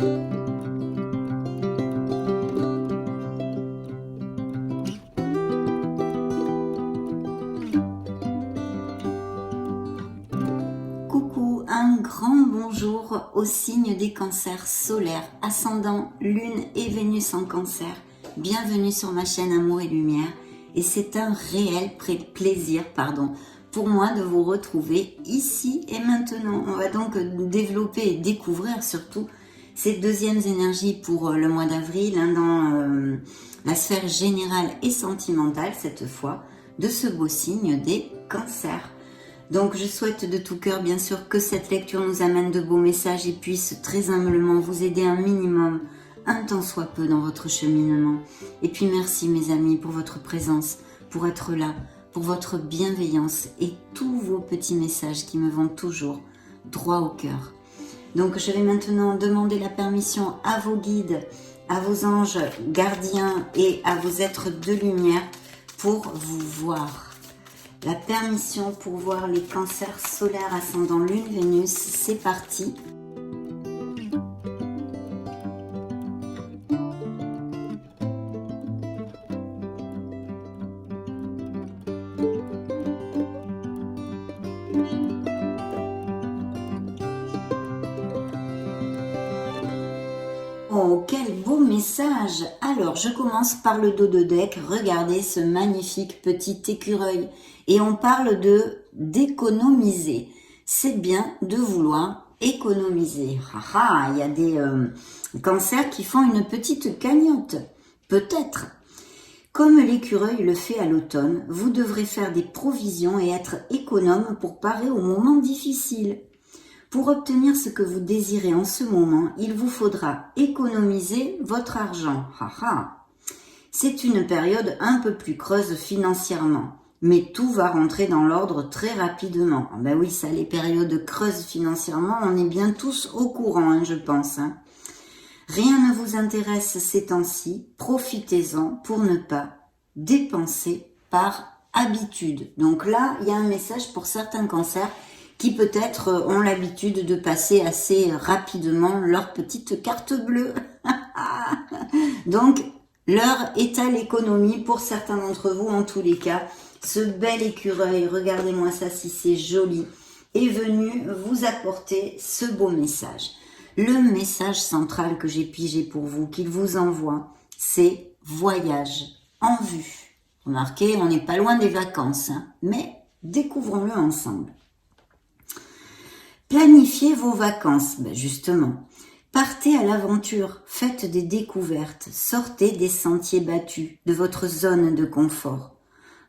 Coucou, un grand bonjour au signe des cancers solaires, ascendant, lune et Vénus en cancer. Bienvenue sur ma chaîne Amour et Lumière et c'est un réel plaisir pour moi de vous retrouver ici et maintenant. On va donc développer et découvrir surtout ces deuxièmes énergies pour le mois d'avril dans la sphère générale et sentimentale cette fois de ce beau signe des cancers. Donc je souhaite de tout cœur bien sûr que cette lecture nous amène de beaux messages et puisse très humblement vous aider un minimum, un tant soit peu dans votre cheminement. Et puis merci mes amis pour votre présence, pour être là, pour votre bienveillance et tous vos petits messages qui me vont toujours droit au cœur. Donc je vais maintenant demander la permission à vos guides, à vos anges gardiens et à vos êtres de lumière pour vous voir. La permission pour voir les cancers solaires ascendant lune Vénus, c'est parti. Oh, quel beau message! Alors, je commence par le dos de deck. Regardez ce magnifique petit écureuil. Et on parle d'économiser. C'est bien de vouloir économiser. Il y a des cancers qui font une petite cagnotte. Peut-être. Comme l'écureuil le fait à l'automne, vous devrez faire des provisions et être économe pour parer aux moments difficiles. Pour obtenir ce que vous désirez en ce moment, il vous faudra économiser votre argent. C'est une période un peu plus creuse financièrement, mais tout va rentrer dans l'ordre très rapidement. Ben oui, ça, les périodes creuses financièrement, on est bien tous au courant, je pense. Rien ne vous intéresse ces temps-ci, profitez-en pour ne pas dépenser par habitude. Donc là, il y a un message pour certains cancers qui peut-être ont l'habitude de passer assez rapidement leur petite carte bleue. Donc, l'heure est à l'économie pour certains d'entre vous, en tous les cas. Ce bel écureuil, regardez-moi ça si c'est joli, est venu vous apporter ce beau message. Le message central que j'ai pigé pour vous, qu'il vous envoie, c'est voyage en vue. Remarquez, on n'est pas loin des vacances, mais découvrons-le ensemble. Planifiez vos vacances, justement. Partez à l'aventure, faites des découvertes, sortez des sentiers battus, de votre zone de confort.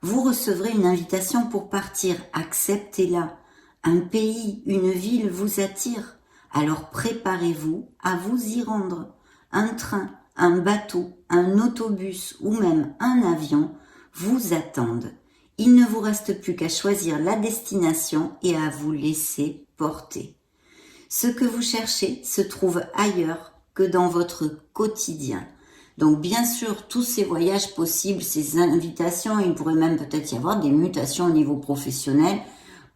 Vous recevrez une invitation pour partir, acceptez-la. Un pays, une ville vous attire, alors préparez-vous à vous y rendre. Un train, un bateau, un autobus ou même un avion vous attendent. Il ne vous reste plus qu'à choisir la destination et à vous laisser porter. Ce que vous cherchez se trouve ailleurs que dans votre quotidien. Donc bien sûr, tous ces voyages possibles, ces invitations, il pourrait même peut-être y avoir des mutations au niveau professionnel.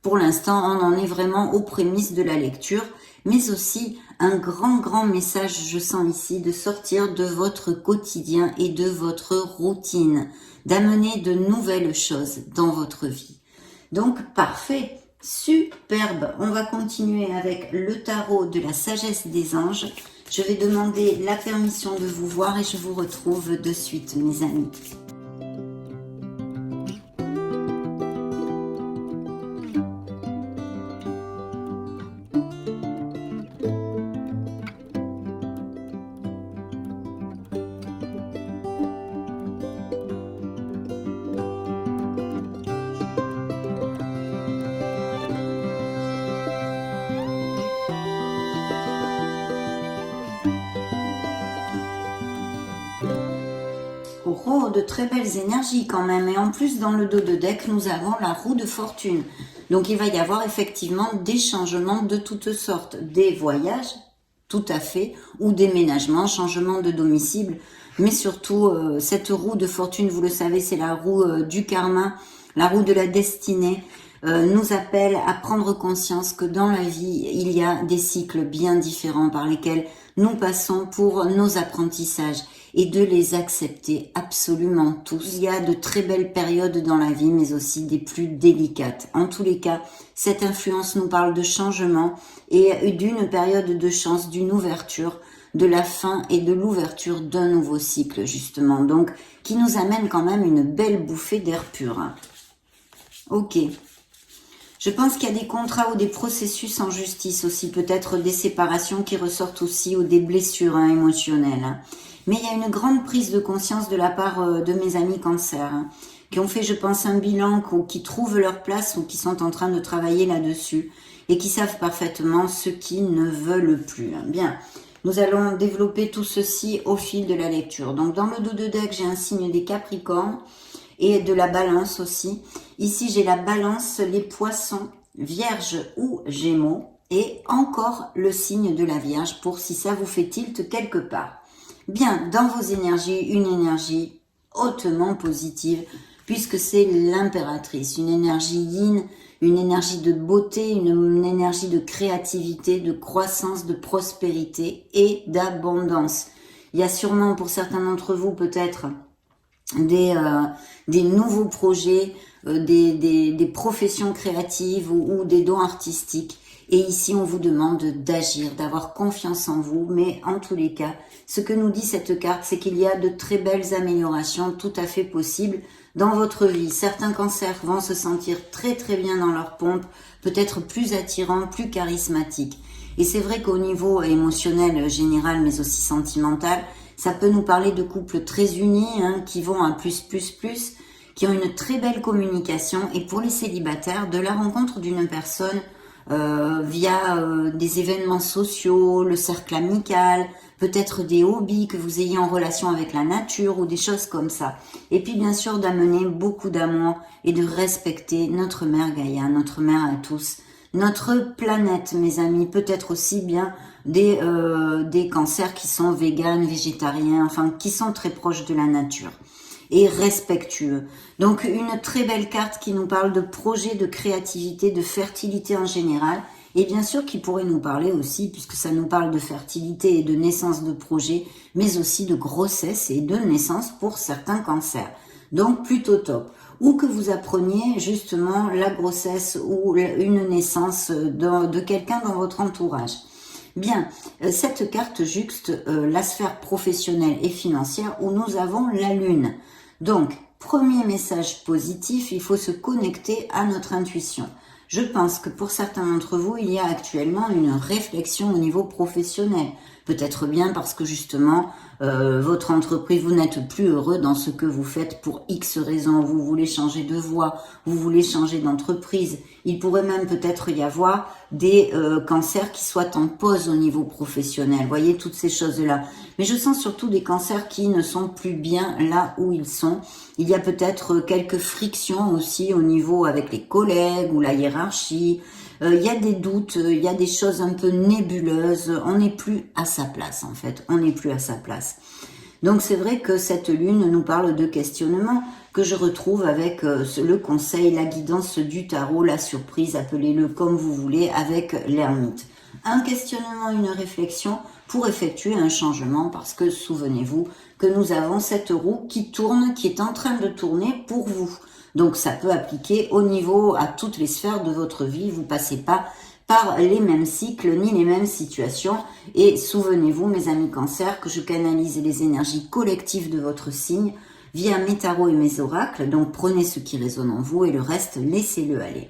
Pour l'instant, on en est vraiment aux prémices de la lecture, mais aussi un grand message, je sens ici, de sortir de votre quotidien et de votre routine, d'amener de nouvelles choses dans votre vie. Donc parfait, superbe. On va continuer avec le tarot de la sagesse des anges. Je vais demander la permission de vous voir et je vous retrouve de suite, mes amis. Oh, de très belles énergies quand même. Et en plus, dans le dos de deck, nous avons la roue de fortune. Donc, il va y avoir effectivement des changements de toutes sortes. Des voyages, tout à fait, ou déménagements, changement de domicile. Mais surtout, cette roue de fortune, vous le savez, c'est la roue du karma, la roue de la destinée. Nous appelle à prendre conscience que dans la vie, il y a des cycles bien différents par lesquels nous passons pour nos apprentissages et de les accepter absolument tous. Il y a de très belles périodes dans la vie, mais aussi des plus délicates. En tous les cas, cette influence nous parle de changement et d'une période de chance, d'une ouverture, de la fin et de l'ouverture d'un nouveau cycle, justement. Donc, qui nous amène quand même une belle bouffée d'air pur. Ok. Je pense qu'il y a des contrats ou des processus en justice aussi, peut-être des séparations qui ressortent aussi ou des blessures émotionnelles. Mais il y a une grande prise de conscience de la part de mes amis cancer, qui ont fait, je pense, un bilan, ou qui trouvent leur place ou qui sont en train de travailler là-dessus et qui savent parfaitement ce qu'ils ne veulent plus. Bien, nous allons développer tout ceci au fil de la lecture. Donc, dans le dos de deck, j'ai un signe des Capricornes et de la Balance aussi. Ici, j'ai la Balance, les Poissons, Vierge ou Gémeaux et encore le signe de la Vierge pour si ça vous fait tilt quelque part. Bien, dans vos énergies, une énergie hautement positive, puisque c'est l'impératrice, une énergie yin, une énergie de beauté, une énergie de créativité, de croissance, de prospérité et d'abondance. Il y a sûrement pour certains d'entre vous peut-être des nouveaux projets, des professions créatives ou des dons artistiques. Et ici, on vous demande d'agir, d'avoir confiance en vous. Mais en tous les cas, ce que nous dit cette carte, c'est qu'il y a de très belles améliorations tout à fait possibles dans votre vie. Certains cancers vont se sentir très très bien dans leur pompe, peut-être plus attirants, plus charismatiques. Et c'est vrai qu'au niveau émotionnel général, mais aussi sentimental, ça peut nous parler de couples très unis, qui vont à plus, qui ont une très belle communication. Et pour les célibataires, de la rencontre d'une personne via des événements sociaux, le cercle amical, peut-être des hobbies que vous ayez en relation avec la nature ou des choses comme ça. Et puis bien sûr d'amener beaucoup d'amour et de respecter notre mère Gaïa, notre mère à tous, notre planète mes amis, peut-être aussi bien des cancers qui sont véganes, végétariens, enfin qui sont très proches de la nature et respectueux. Donc une très belle carte qui nous parle de projets, de créativité, de fertilité en général et bien sûr qui pourrait nous parler aussi, puisque ça nous parle de fertilité et de naissance de projets, mais aussi de grossesse et de naissance pour certains cancers. Donc plutôt top. Ou que vous appreniez justement la grossesse ou une naissance de quelqu'un dans votre entourage. Bien, cette carte juxte la sphère professionnelle et financière où nous avons la Lune. Donc, premier message positif, il faut se connecter à notre intuition. Je pense que pour certains d'entre vous, il y a actuellement une réflexion au niveau professionnel. Peut-être bien parce que justement, votre entreprise, vous n'êtes plus heureux dans ce que vous faites pour X raisons. Vous voulez changer de voie, vous voulez changer d'entreprise. Il pourrait même peut-être y avoir des cancers qui soient en pause au niveau professionnel. Vous voyez, toutes ces choses-là. Mais je sens surtout des cancers qui ne sont plus bien là où ils sont. Il y a peut-être quelques frictions aussi au niveau avec les collègues ou la hiérarchie. Il y a des doutes, il y a des choses un peu nébuleuses. On n'est plus à sa place en fait. On n'est plus à sa place. Donc c'est vrai que cette lune nous parle de questionnement que je retrouve avec le conseil, la guidance du tarot, la surprise, appelez-le comme vous voulez, avec l'ermite. Un questionnement, une réflexion pour effectuer un changement parce que souvenez-vous que nous avons cette roue qui tourne, qui est en train de tourner pour vous. Donc ça peut appliquer au niveau à toutes les sphères de votre vie, vous passez pas par les mêmes cycles ni les mêmes situations. Et souvenez-vous mes amis cancer que je canalise les énergies collectives de votre signe via mes tarots et mes oracles, donc prenez ce qui résonne en vous et le reste laissez-le aller.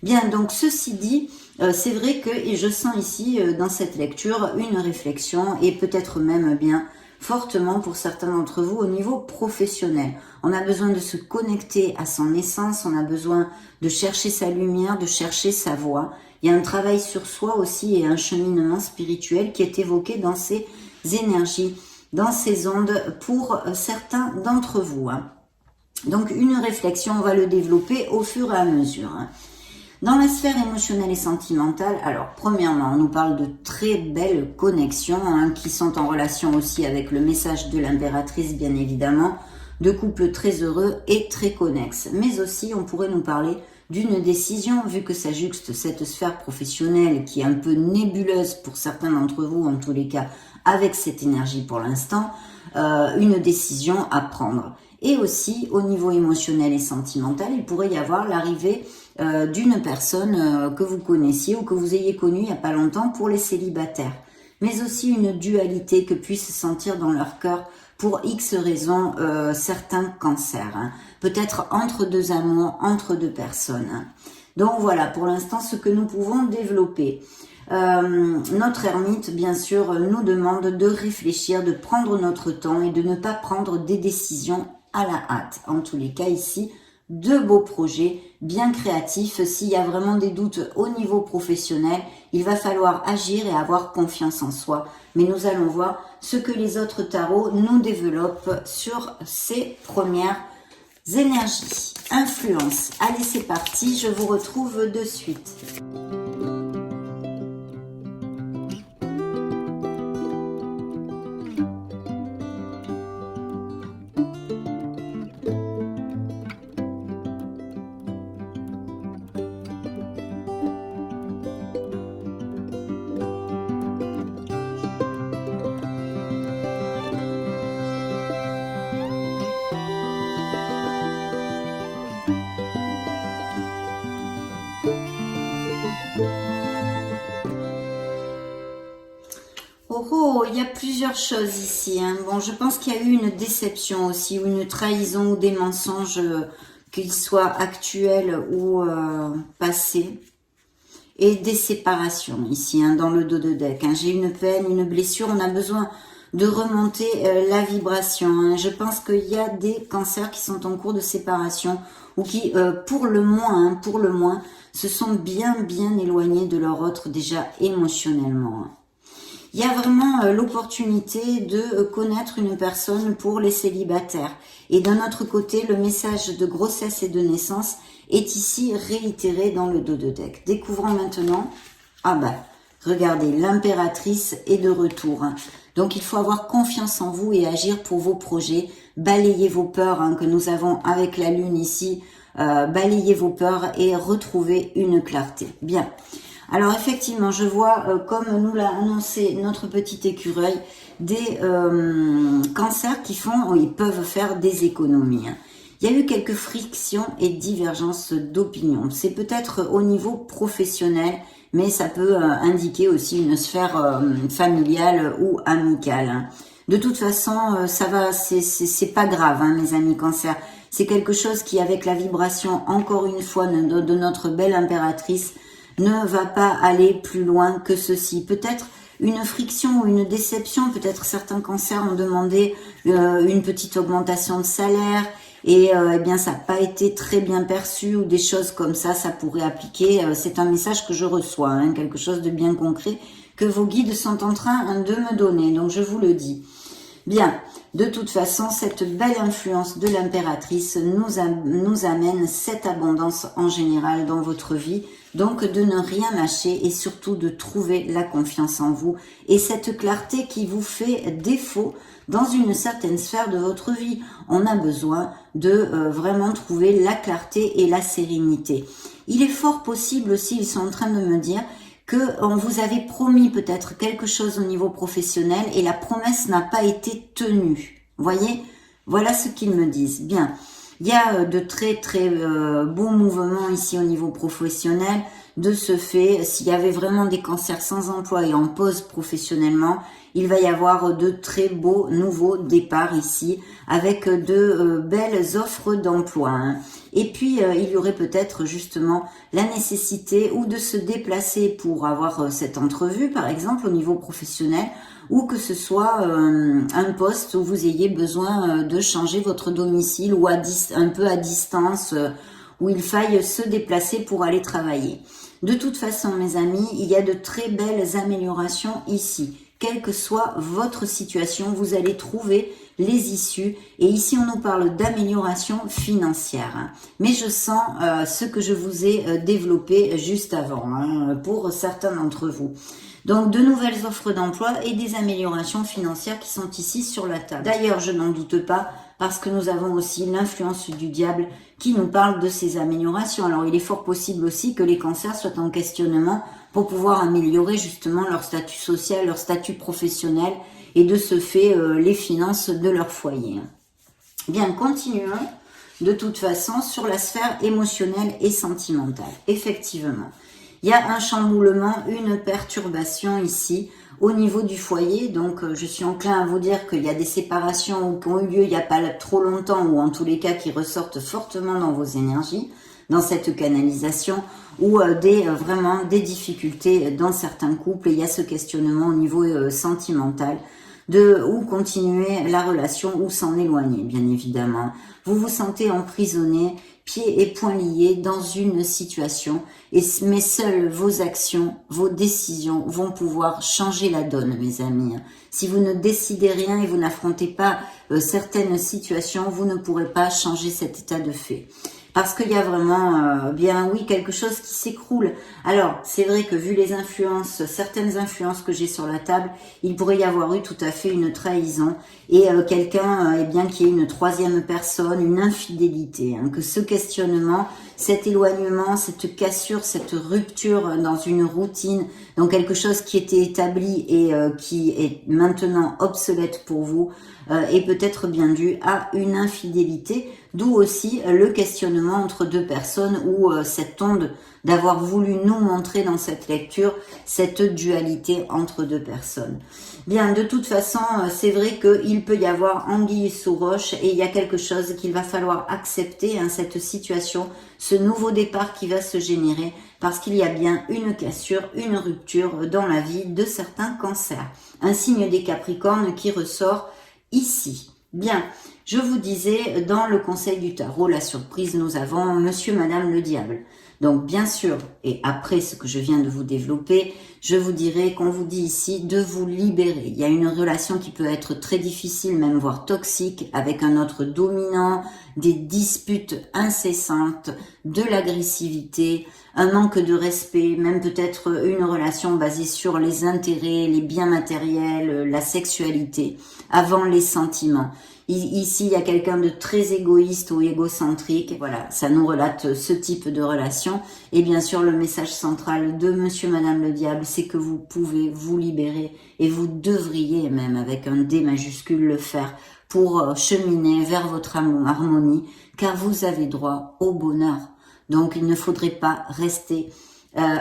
Bien, donc ceci dit, c'est vrai que et je sens ici dans cette lecture une réflexion et peut-être même bien fortement pour certains d'entre vous au niveau professionnel. On a besoin de se connecter à son essence, on a besoin de chercher sa lumière, de chercher sa voie. Il y a un travail sur soi aussi et un cheminement spirituel qui est évoqué dans ces énergies, dans ces ondes pour certains d'entre vous. Donc une réflexion, on va le développer au fur et à mesure. Dans la sphère émotionnelle et sentimentale, alors premièrement, on nous parle de très belles connexions qui sont en relation aussi avec le message de l'impératrice, bien évidemment, de couples très heureux et très connexes. Mais aussi, on pourrait nous parler d'une décision, vu que ça juxte cette sphère professionnelle qui est un peu nébuleuse pour certains d'entre vous, en tous les cas, avec cette énergie pour l'instant, une décision à prendre. Et aussi, au niveau émotionnel et sentimental, il pourrait y avoir l'arrivée d'une personne que vous connaissiez ou que vous ayez connue il n'y a pas longtemps pour les célibataires. Mais aussi une dualité que puissent sentir dans leur cœur pour X raisons certains cancers. Hein. Peut-être entre deux amours, entre deux personnes. Hein. Donc voilà, pour l'instant, ce que nous pouvons développer. Notre ermite, bien sûr, nous demande de réfléchir, de prendre notre temps et de ne pas prendre des décisions à la hâte. En tous les cas, ici, de beaux projets bien créatifs. S'il y a vraiment des doutes au niveau professionnel, il va falloir agir et avoir confiance en soi. Mais nous allons voir ce que les autres tarots nous développent sur ces premières énergies. Influence. Allez, c'est parti, je vous retrouve de suite. Oh, il y a plusieurs choses ici. Hein. Bon, je pense qu'il y a eu une déception aussi, ou une trahison, ou des mensonges, qu'ils soient actuels ou passés. Et des séparations ici, hein, dans le dos de deck. Hein. J'ai une peine, une blessure, on a besoin de remonter la vibration. Hein. Je pense qu'il y a des cancers qui sont en cours de séparation, ou qui, pour le moins, se sont bien éloignés de leur autre déjà émotionnellement. Hein. Il y a vraiment l'opportunité de connaître une personne pour les célibataires. Et d'un autre côté, le message de grossesse et de naissance est ici réitéré dans le dos de deck. Découvrons maintenant, regardez, l'impératrice est de retour. Hein. Donc il faut avoir confiance en vous et agir pour vos projets. Balayez vos peurs que nous avons avec la lune ici. Balayez vos peurs et retrouvez une clarté. Bien. Alors effectivement, je vois, comme nous l'a annoncé notre petit écureuil, des cancers qui ils peuvent faire des économies. Hein. Il y a eu quelques frictions et divergences d'opinion. C'est peut-être au niveau professionnel, mais ça peut indiquer aussi une sphère familiale ou amicale. Hein. De toute façon, ça va, c'est pas grave, hein, mes amis cancers. C'est quelque chose qui, avec la vibration, encore une fois, de notre belle impératrice, ne va pas aller plus loin que ceci. Peut-être une friction ou une déception, peut-être certains cancers ont demandé une petite augmentation de salaire et eh bien ça n'a pas été très bien perçu ou des choses comme ça pourrait appliquer. C'est un message que je reçois, hein, quelque chose de bien concret que vos guides sont en train de me donner, donc je vous le dis. Bien, de toute façon, cette belle influence de l'impératrice nous amène cette abondance en général dans votre vie. Donc, de ne rien lâcher et surtout de trouver la confiance en vous et cette clarté qui vous fait défaut dans une certaine sphère de votre vie. On a besoin de vraiment trouver la clarté et la sérénité. Il est fort possible aussi, ils sont en train de me dire, que on vous avait promis peut-être quelque chose au niveau professionnel et la promesse n'a pas été tenue. Voyez, voilà ce qu'ils me disent. Bien, il y a de très beaux mouvements ici au niveau professionnel. De ce fait, s'il y avait vraiment des cancers sans emploi et en pause professionnellement, il va y avoir de très beaux nouveaux départs ici avec de belles offres d'emploi. Hein. Et puis, il y aurait peut-être justement la nécessité ou de se déplacer pour avoir cette entrevue, par exemple, au niveau professionnel, ou que ce soit un poste où vous ayez besoin de changer votre domicile ou un peu à distance, où il faille se déplacer pour aller travailler. De toute façon, mes amis, il y a de très belles améliorations ici. Quelle que soit votre situation, vous allez trouver les issues. Et ici, on nous parle d'amélioration financière. Hein. Mais je sens ce que je vous ai développé juste avant, hein, pour certains d'entre vous. Donc de nouvelles offres d'emploi et des améliorations financières qui sont ici sur la table. D'ailleurs, je n'en doute pas, parce que nous avons aussi l'influence du diable qui nous parle de ces améliorations. Alors il est fort possible aussi que les cancers soient en questionnement pour pouvoir améliorer justement leur statut social, leur statut professionnel et de ce fait les finances de leur foyer. Bien, continuons de toute façon sur la sphère émotionnelle et sentimentale. Effectivement, il y a un chamboulement, une perturbation ici au niveau du foyer. Donc je suis enclin à vous dire qu'il y a des séparations qui ont eu lieu il n'y a pas trop longtemps, ou en tous les cas qui ressortent fortement dans vos énergies, dans cette canalisation, ou vraiment des difficultés dans certains couples. Et il y a ce questionnement au niveau sentimental, de où continuer la relation ou s'en éloigner, bien évidemment. Vous vous sentez emprisonné, pieds et poings liés dans une situation, mais seules vos actions, vos décisions vont pouvoir changer la donne, mes amis. Si vous ne décidez rien et vous n'affrontez pas certaines situations, vous ne pourrez pas changer cet état de fait. Parce qu'il y a vraiment, bien oui, quelque chose qui s'écroule. Alors, c'est vrai que vu les influences, certaines influences que j'ai sur la table, il pourrait y avoir eu tout à fait une trahison et quelqu'un, eh bien, qui est une troisième personne, une infidélité. Que ce questionnement, cet éloignement, cette cassure, cette rupture dans une routine, dans quelque chose qui était établi et qui est maintenant obsolète pour vous, est peut-être bien dû à une infidélité, d'où aussi le questionnement entre deux personnes ou cette onde d'avoir voulu nous montrer dans cette lecture cette dualité entre deux personnes. Bien, de toute façon, c'est vrai qu'il peut y avoir anguille sous roche et il y a quelque chose qu'il va falloir accepter, cette situation, ce nouveau départ qui va se générer parce qu'il y a bien une cassure, une rupture dans la vie de certains cancers. Un signe des Capricornes qui ressort ici. Bien, je vous disais, dans le conseil du tarot, la surprise, nous avons monsieur, madame le diable. Donc, bien sûr, et après ce que je viens de vous développer, je vous dirais qu'on vous dit ici de vous libérer. Il y a une relation qui peut être très difficile, même voire toxique, avec un autre dominant, des disputes incessantes, de l'agressivité, un manque de respect, même peut-être une relation basée sur les intérêts, les biens matériels, la sexualité, avant les sentiments. Ici, il y a quelqu'un de très égoïste ou égocentrique. Voilà, ça nous relate ce type de relation. Et bien sûr, le message central de monsieur, madame le diable, c'est que vous pouvez vous libérer et vous devriez même, avec un D majuscule, le faire pour cheminer vers votre harmonie, car vous avez droit au bonheur. Donc, il ne faudrait pas rester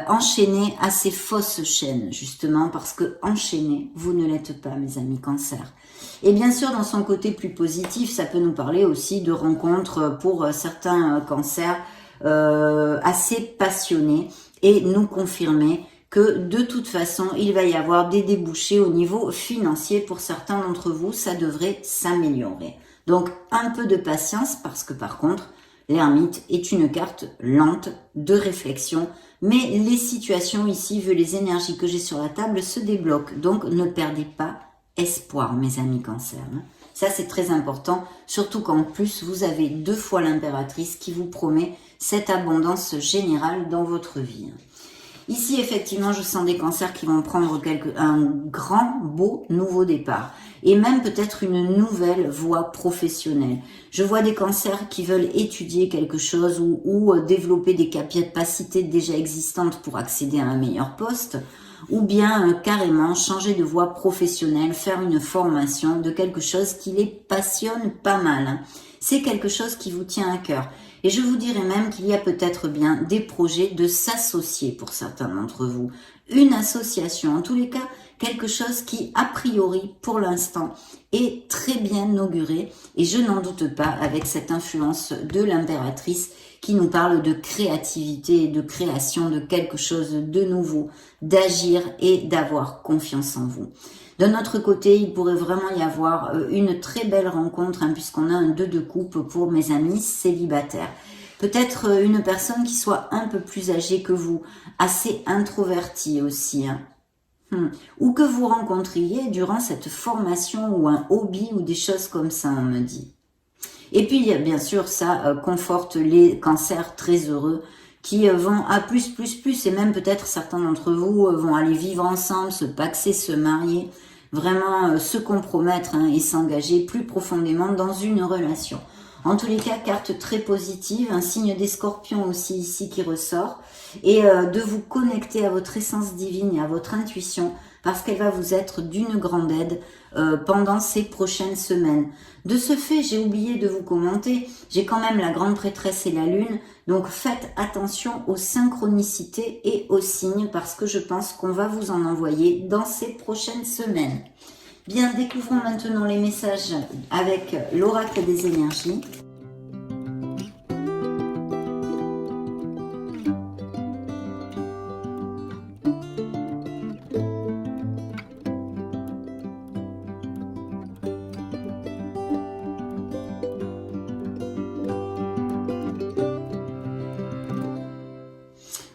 enchaîné à ces fausses chaînes, justement, parce que enchaîné, vous ne l'êtes pas, mes amis Cancer. Et bien sûr, dans son côté plus positif, ça peut nous parler aussi de rencontres pour certains cancers assez passionnés et nous confirmer que de toute façon, il va y avoir des débouchés au niveau financier pour certains d'entre vous, ça devrait s'améliorer. Donc, un peu de patience parce que par contre, l'ermite est une carte lente de réflexion, mais les situations ici, vu les énergies que j'ai sur la table, se débloquent. Donc, ne perdez pas espoir, mes amis Cancer. Ça, c'est très important, surtout qu'en plus, vous avez 2 fois l'impératrice qui vous promet cette abondance générale dans votre vie. Ici, effectivement, je sens des cancers qui vont prendre un grand, beau, nouveau départ. Et même peut-être une nouvelle voie professionnelle. Je vois des cancers qui veulent étudier quelque chose ou développer des capacités déjà existantes pour accéder à un meilleur poste. Ou bien carrément changer de voie professionnelle, faire une formation de quelque chose qui les passionne pas mal. C'est quelque chose qui vous tient à cœur. Et je vous dirais même qu'il y a peut-être bien des projets de s'associer pour certains d'entre vous. Une association, en tous les cas, quelque chose qui, a priori, pour l'instant, est très bien auguré. Et je n'en doute pas avec cette influence de l'impératrice qui nous parle de créativité et de création de quelque chose de nouveau, d'agir et d'avoir confiance en vous. De notre côté, il pourrait vraiment y avoir une très belle rencontre, puisqu'on a un 2 de coupe pour mes amis célibataires. Peut-être une personne qui soit un peu plus âgée que vous, assez introvertie aussi, ou que vous rencontriez durant cette formation ou un hobby ou des choses comme ça, on me dit. Et puis, bien sûr, ça conforte les cancers très heureux qui vont à plus, et même peut-être certains d'entre vous vont aller vivre ensemble, se paxer, se marier, vraiment se compromettre et s'engager plus profondément dans une relation. En tous les cas, carte très positive, un signe des scorpions aussi ici qui ressort, et de vous connecter à votre essence divine et à votre intuition, parce qu'elle va vous être d'une grande aide pendant ces prochaines semaines. De ce fait, j'ai oublié de vous commenter, j'ai quand même la grande prêtresse et la lune, donc faites attention aux synchronicités et aux signes, parce que je pense qu'on va vous en envoyer dans ces prochaines semaines. Bien, découvrons maintenant les messages avec l'oracle des énergies.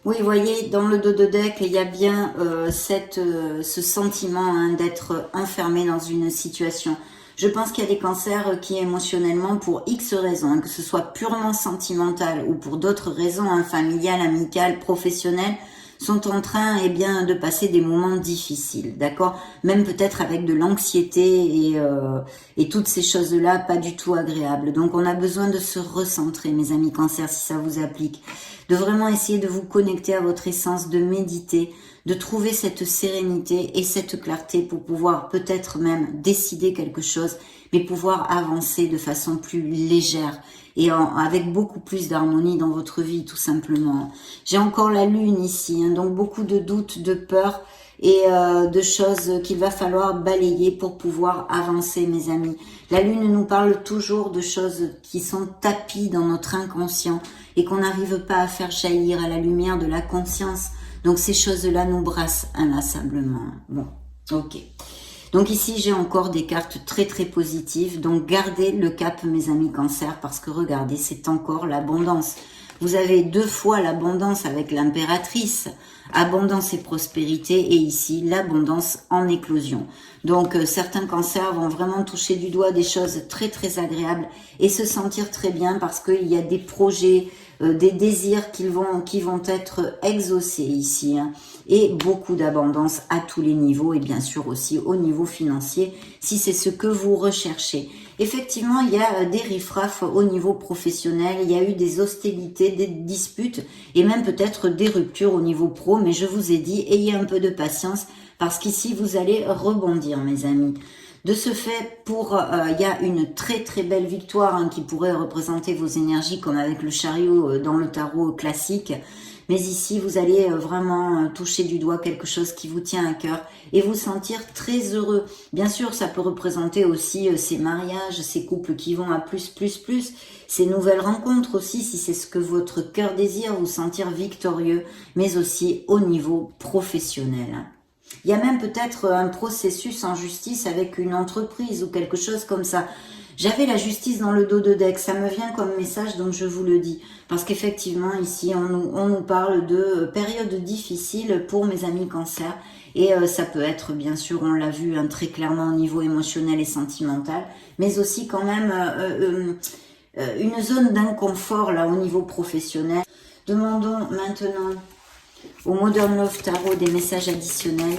Oui, vous voyez, dans le dos de deck, il y a bien ce sentiment d'être enfermé dans une situation. Je pense qu'il y a des cancers qui émotionnellement, pour X raisons, que ce soit purement sentimental ou pour d'autres raisons, familiales, amicales, professionnelles, sont en train de passer des moments difficiles, d'accord? Même peut-être avec de l'anxiété et toutes ces choses-là pas du tout agréables. Donc on a besoin de se recentrer, mes amis cancers, si ça vous applique, de vraiment essayer de vous connecter à votre essence, de méditer, de trouver cette sérénité et cette clarté pour pouvoir peut-être même décider quelque chose, mais pouvoir avancer de façon plus légère et avec beaucoup plus d'harmonie dans votre vie, tout simplement. J'ai encore la lune ici, donc beaucoup de doutes, de peurs et de choses qu'il va falloir balayer pour pouvoir avancer, mes amis. La lune nous parle toujours de choses qui sont tapies dans notre inconscient et qu'on n'arrive pas à faire jaillir à la lumière de la conscience. Donc ces choses-là nous brassent inlassablement. Bon, ok. Donc ici, j'ai encore des cartes très très positives. Donc gardez le cap, mes amis cancers, parce que regardez, c'est encore l'abondance. Vous avez 2 fois l'abondance avec l'impératrice, abondance et prospérité, et ici, l'abondance en éclosion. Donc certains cancers vont vraiment toucher du doigt des choses très très agréables et se sentir très bien parce qu'il y a des projets, des désirs qui vont être exaucés ici, et beaucoup d'abondance à tous les niveaux et bien sûr aussi au niveau financier si c'est ce que vous recherchez. Effectivement, il y a des riffraffes au niveau professionnel, il y a eu des hostilités, des disputes et même peut-être des ruptures au niveau pro, mais je vous ai dit, ayez un peu de patience parce qu'ici vous allez rebondir, mes amis. De ce fait, il y a une très très belle victoire qui pourrait représenter vos énergies comme avec le chariot dans le tarot classique. Mais ici, vous allez vraiment toucher du doigt quelque chose qui vous tient à cœur et vous sentir très heureux. Bien sûr, ça peut représenter aussi ces mariages, ces couples qui vont à plus, ces nouvelles rencontres aussi, si c'est ce que votre cœur désire, vous sentir victorieux, mais aussi au niveau professionnel. Il y a même peut-être un processus en justice avec une entreprise ou quelque chose comme ça. J'avais la justice dans le dos de deck, ça me vient comme message, donc je vous le dis. Parce qu'effectivement, ici, on nous parle de périodes difficiles pour mes amis cancers. Et ça peut être, bien sûr, on l'a vu très clairement au niveau émotionnel et sentimental, mais aussi quand même une zone d'inconfort là au niveau professionnel. Demandons maintenant au Modern Love Tarot des messages additionnels.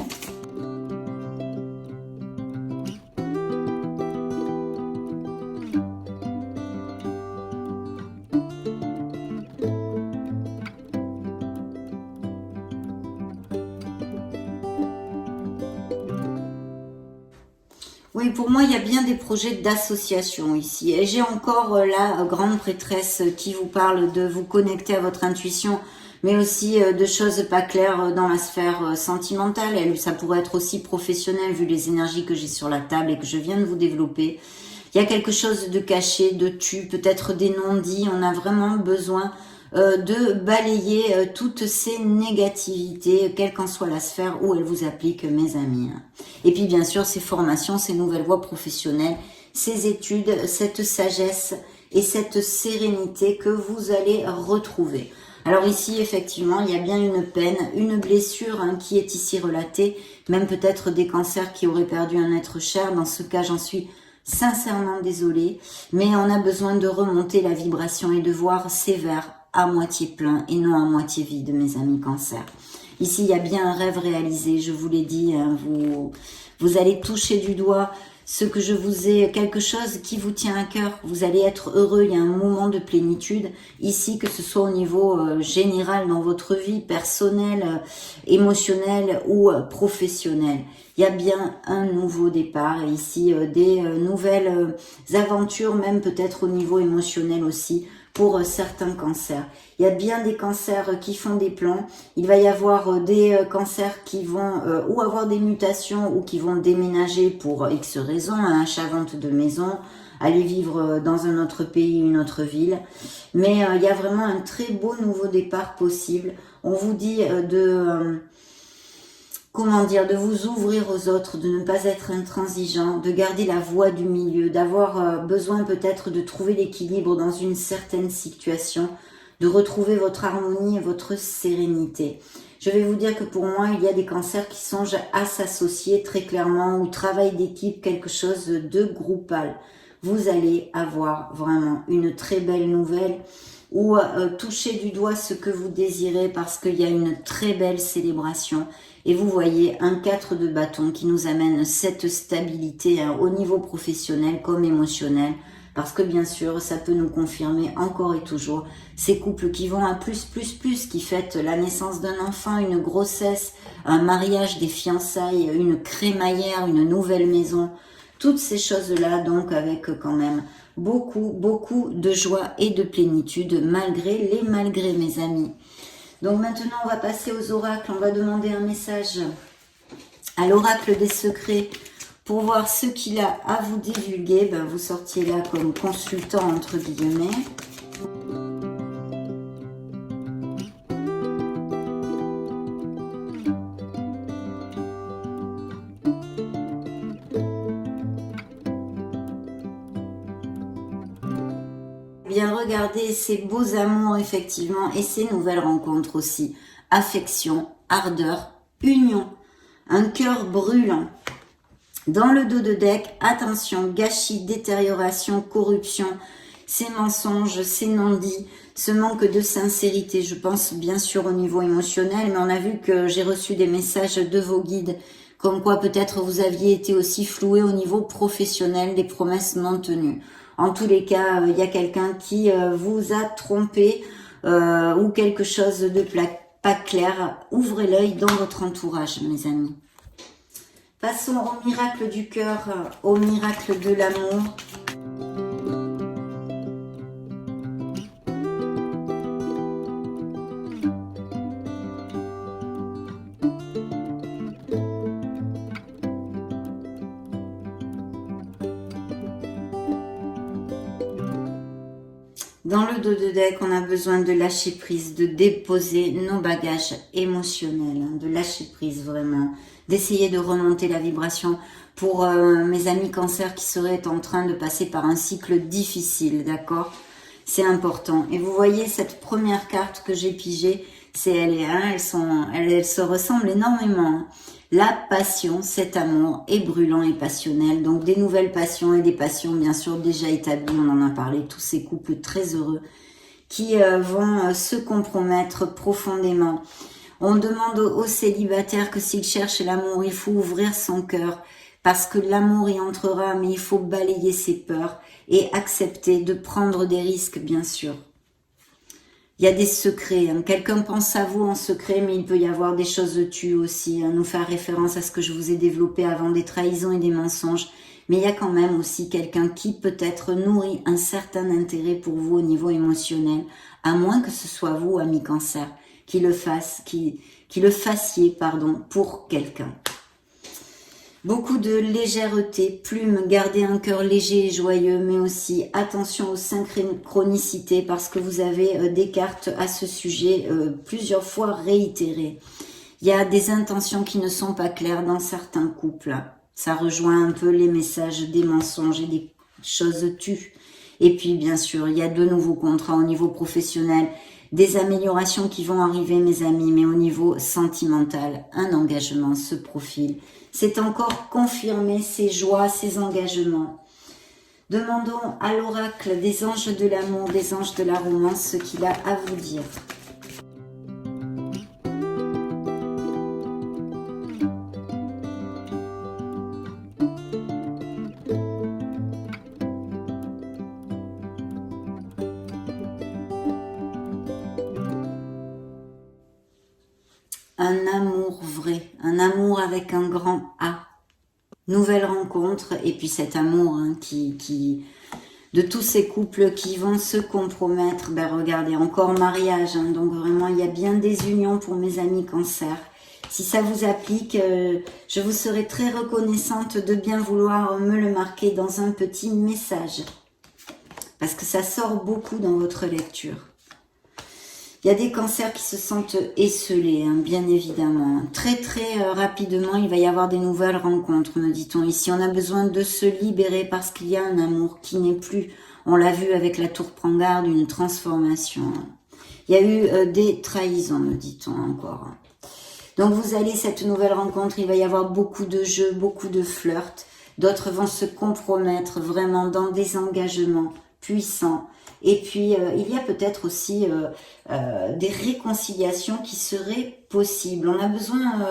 Oui, pour moi, il y a bien des projets d'association ici. Et j'ai encore la grande prêtresse qui vous parle de vous connecter à votre intuition, mais aussi de choses pas claires dans la sphère sentimentale. Ça pourrait être aussi professionnel vu les énergies que j'ai sur la table et que je viens de vous développer. Il y a quelque chose de caché, de peut-être des non-dits. On a vraiment besoin de balayer toutes ces négativités, quelle qu'en soit la sphère où elles vous appliquent, mes amis. Et puis bien sûr, ces formations, ces nouvelles voies professionnelles, ces études, cette sagesse et cette sérénité que vous allez retrouver. Alors ici, effectivement, il y a bien une peine, une blessure qui est ici relatée, même peut-être des cancers qui auraient perdu un être cher. Dans ce cas, j'en suis sincèrement désolée, mais on a besoin de remonter la vibration et de voir sévère à moitié plein et non à moitié vide, mes amis Cancer. Ici, il y a bien un rêve réalisé, je vous l'ai dit, hein, vous allez toucher du doigt ce que je vous ai, quelque chose qui vous tient à cœur. Vous allez être heureux, il y a un moment de plénitude ici, que ce soit au niveau général dans votre vie personnelle, émotionnelle ou professionnelle. Il y a bien un nouveau départ et ici des nouvelles aventures, même peut-être au niveau émotionnel aussi, pour certains cancers. Il y a bien des cancers qui font des plans. Il va y avoir des cancers qui vont ou avoir des mutations ou qui vont déménager pour X raisons, un achat-vente de maison, aller vivre dans un autre pays, une autre ville. Mais il y a vraiment un très beau nouveau départ possible. On vous dit comment dire, de vous ouvrir aux autres, de ne pas être intransigeant, de garder la voie du milieu, d'avoir besoin peut-être de trouver l'équilibre dans une certaine situation, de retrouver votre harmonie et votre sérénité. Je vais vous dire que pour moi, il y a des cancers qui songent à s'associer très clairement, ou travail d'équipe, quelque chose de groupal. Vous allez avoir vraiment une très belle nouvelle, ou toucher du doigt ce que vous désirez, parce qu'il y a une très belle célébration. Et vous voyez un 4 de bâton qui nous amène cette stabilité hein, au niveau professionnel comme émotionnel. Parce que bien sûr, ça peut nous confirmer encore et toujours ces couples qui vont à plus, qui fêtent la naissance d'un enfant, une grossesse, un mariage, des fiançailles, une crémaillère, une nouvelle maison. Toutes ces choses-là, donc avec quand même beaucoup de joie et de plénitude, malgré les malgrés, mes amis. Donc maintenant, on va passer aux oracles. On va demander un message à l'oracle des secrets pour voir ce qu'il a à vous divulguer. Ben, vous sortiez là comme consultant, entre guillemets. Bien regarder ces beaux amours effectivement et ces nouvelles rencontres aussi. Affection, ardeur, union, un cœur brûlant. Dans le dos de deck, attention, gâchis, détérioration, corruption, ces mensonges, ces non-dits, ce manque de sincérité. Je pense bien sûr au niveau émotionnel, mais on a vu que j'ai reçu des messages de vos guides, comme quoi peut-être vous aviez été aussi floué au niveau professionnel, des promesses non tenues. En tous les cas, il y a quelqu'un qui vous a trompé ou quelque chose de pas clair. Ouvrez l'œil dans votre entourage, mes amis. Passons au miracle du cœur, au miracle de l'amour. Dans le dos de deck, on a besoin de lâcher prise, de déposer nos bagages émotionnels, hein, de lâcher prise vraiment, d'essayer de remonter la vibration pour mes amis cancers qui seraient en train de passer par un cycle difficile, d'accord? C'est important. Et vous voyez cette première carte que j'ai pigée, elles se ressemblent énormément. Hein. La passion, cet amour est brûlant et passionnel. Donc des nouvelles passions et des passions bien sûr déjà établies. On en a parlé, tous ces couples très heureux qui vont se compromettre profondément. On demande aux célibataires que s'ils cherchent l'amour, il faut ouvrir son cœur parce que l'amour y entrera, mais il faut balayer ses peurs et accepter de prendre des risques bien sûr. Il y a des secrets, hein. Quelqu'un pense à vous en secret, mais il peut y avoir des choses tues aussi, hein. Nous faire référence à ce que je vous ai développé avant, des trahisons et des mensonges. Mais il y a quand même aussi quelqu'un qui peut-être nourrit un certain intérêt pour vous au niveau émotionnel, à moins que ce soit vous, ami cancer, qui le fassiez, pour quelqu'un. Beaucoup de légèreté, plume, gardez un cœur léger et joyeux, mais aussi attention aux synchronicités parce que vous avez des cartes à ce sujet plusieurs fois réitérées. Il y a des intentions qui ne sont pas claires dans certains couples. Ça rejoint un peu les messages des mensonges et des choses tues. Et puis bien sûr, il y a de nouveaux contrats au niveau professionnel, des améliorations qui vont arriver mes amis, mais au niveau sentimental, un engagement se profile. C'est encore confirmer ces joies, ces engagements. Demandons à l'oracle des anges de l'amour, des anges de la romance, ce qu'il a à vous dire. Un amour vrai, un amour avec un grand A. Nouvelle rencontre, et puis cet amour de tous ces couples qui vont se compromettre. Ben regardez, encore mariage, donc vraiment il y a bien des unions pour mes amis Cancer. Si ça vous applique, je vous serai très reconnaissante de bien vouloir me le marquer dans un petit message, parce que ça sort beaucoup dans votre lecture. Il y a des cancers qui se sentent esselés, bien évidemment. Très rapidement, il va y avoir des nouvelles rencontres, me dit-on. Ici, on a besoin de se libérer parce qu'il y a un amour qui n'est plus, on l'a vu avec la tour prend garde, une transformation. Il y a eu des trahisons, me dit-on encore. Donc vous allez, cette nouvelle rencontre, il va y avoir beaucoup de jeux, beaucoup de flirts. D'autres vont se compromettre vraiment dans des engagements puissants. Et puis, il y a peut-être aussi des réconciliations qui seraient possibles. On a besoin,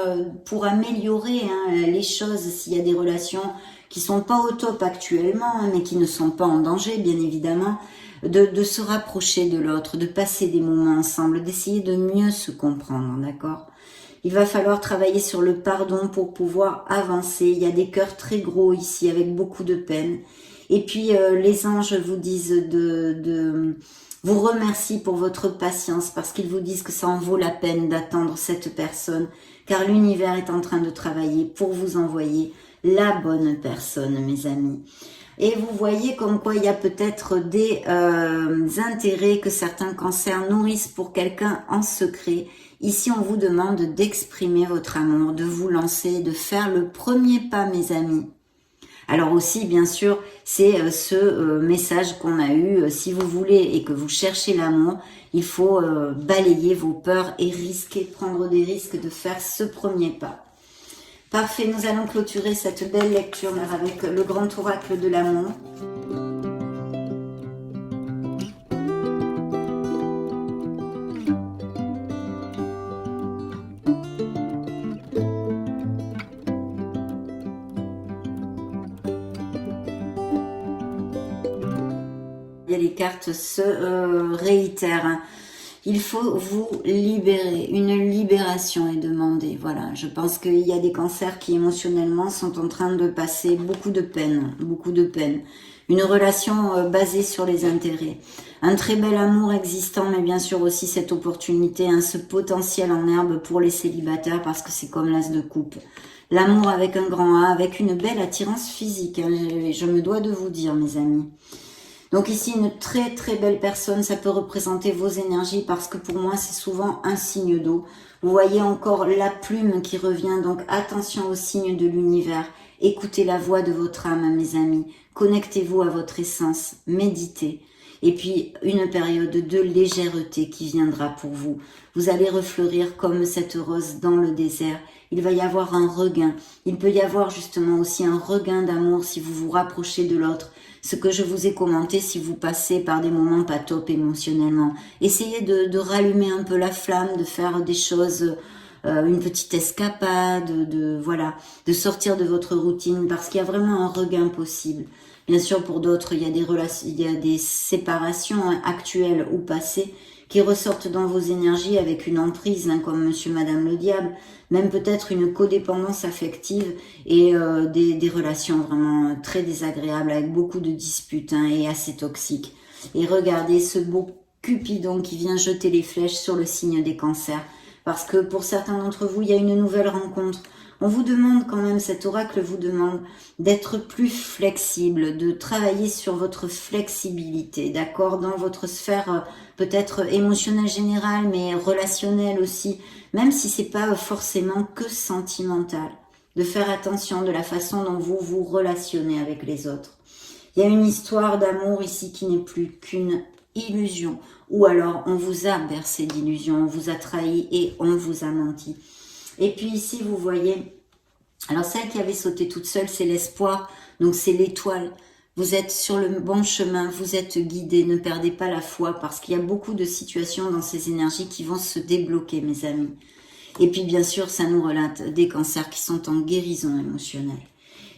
pour améliorer les choses, s'il y a des relations qui sont pas au top actuellement, mais qui ne sont pas en danger, bien évidemment, de se rapprocher de l'autre, de passer des moments ensemble, d'essayer de mieux se comprendre, d'accord ? Il va falloir travailler sur le pardon pour pouvoir avancer. Il y a des cœurs très gros ici, avec beaucoup de peine. Et puis, les anges vous disent vous remercient pour votre patience, parce qu'ils vous disent que ça en vaut la peine d'attendre cette personne, car l'univers est en train de travailler pour vous envoyer la bonne personne, mes amis. Et vous voyez comme quoi il y a peut-être des intérêts que certains cancers nourrissent pour quelqu'un en secret. Ici, on vous demande d'exprimer votre amour, de vous lancer, de faire le premier pas, mes amis. Alors aussi, bien sûr, c'est ce message qu'on a eu. Si vous voulez et que vous cherchez l'amour, il faut balayer vos peurs et prendre des risques de faire ce premier pas. Parfait, nous allons clôturer cette belle lecture avec le grand oracle de l'amour. Les cartes se réitèrent. Il faut vous libérer. Une libération est demandée. Voilà, je pense qu'il y a des cancers qui émotionnellement sont en train de passer beaucoup de peine. Une relation basée sur les intérêts. Un très bel amour existant, mais bien sûr aussi cette opportunité, ce potentiel en herbe pour les célibataires, parce que c'est comme l'as de coupe. L'amour avec un grand A, avec une belle attirance physique. Je me dois de vous dire, mes amis. Donc ici, une très belle personne, ça peut représenter vos énergies, parce que pour moi, c'est souvent un signe d'eau. Vous voyez encore la plume qui revient, donc attention aux signes de l'univers. Écoutez la voix de votre âme, mes amis. Connectez-vous à votre essence, méditez. Et puis, une période de légèreté qui viendra pour vous. Vous allez refleurir comme cette rose dans le désert. Il va y avoir un regain. Il peut y avoir justement aussi un regain d'amour si vous vous rapprochez de l'autre. Ce que je vous ai commenté, si vous passez par des moments pas top émotionnellement. Essayez de rallumer un peu la flamme, de faire des choses, une petite escapade, de sortir de votre routine, parce qu'il y a vraiment un regain possible. Bien sûr, pour d'autres, il y a des séparations actuelles ou passées qui ressortent dans vos énergies avec une emprise, comme monsieur, madame le diable, même peut-être une codépendance affective et des relations vraiment très désagréables avec beaucoup de disputes et assez toxiques. Et regardez ce beau Cupidon qui vient jeter les flèches sur le signe des cancers, parce que pour certains d'entre vous, il y a une nouvelle rencontre. On vous demande quand même, cet oracle vous demande d'être plus flexible, de travailler sur votre flexibilité, d'accord, dans votre sphère peut-être émotionnelle générale, mais relationnelle aussi, même si c'est pas forcément que sentimental. De faire attention de la façon dont vous vous relationnez avec les autres. Il y a une histoire d'amour ici qui n'est plus qu'une illusion, ou alors on vous a bercé d'illusions, on vous a trahi et on vous a menti. Et puis ici, vous voyez, alors celle qui avait sauté toute seule, c'est l'espoir, donc c'est l'étoile. Vous êtes sur le bon chemin, vous êtes guidés, ne perdez pas la foi parce qu'il y a beaucoup de situations dans ces énergies qui vont se débloquer, mes amis. Et puis bien sûr, ça nous relate des cancers qui sont en guérison émotionnelle.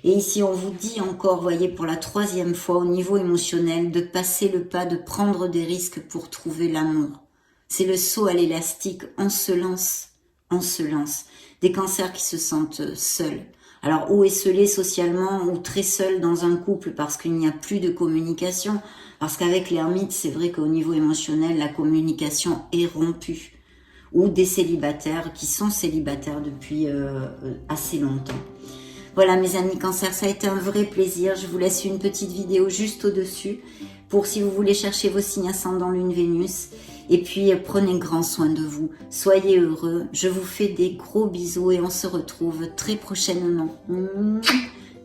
Et ici, on vous dit encore, voyez, pour la 3e fois au niveau émotionnel, de passer le pas, de prendre des risques pour trouver l'amour. C'est le saut à l'élastique, on se lance, on se lance. Des cancers qui se sentent seuls. Alors, ou esselés socialement, ou très seuls dans un couple parce qu'il n'y a plus de communication. Parce qu'avec l'ermite, c'est vrai qu'au niveau émotionnel, la communication est rompue. Ou des célibataires qui sont célibataires depuis assez longtemps. Voilà mes amis Cancer, ça a été un vrai plaisir. Je vous laisse une petite vidéo juste au-dessus pour si vous voulez chercher vos signes ascendant Lune Vénus. Et puis prenez grand soin de vous, soyez heureux. Je vous fais des gros bisous et on se retrouve très prochainement.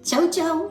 Ciao ciao.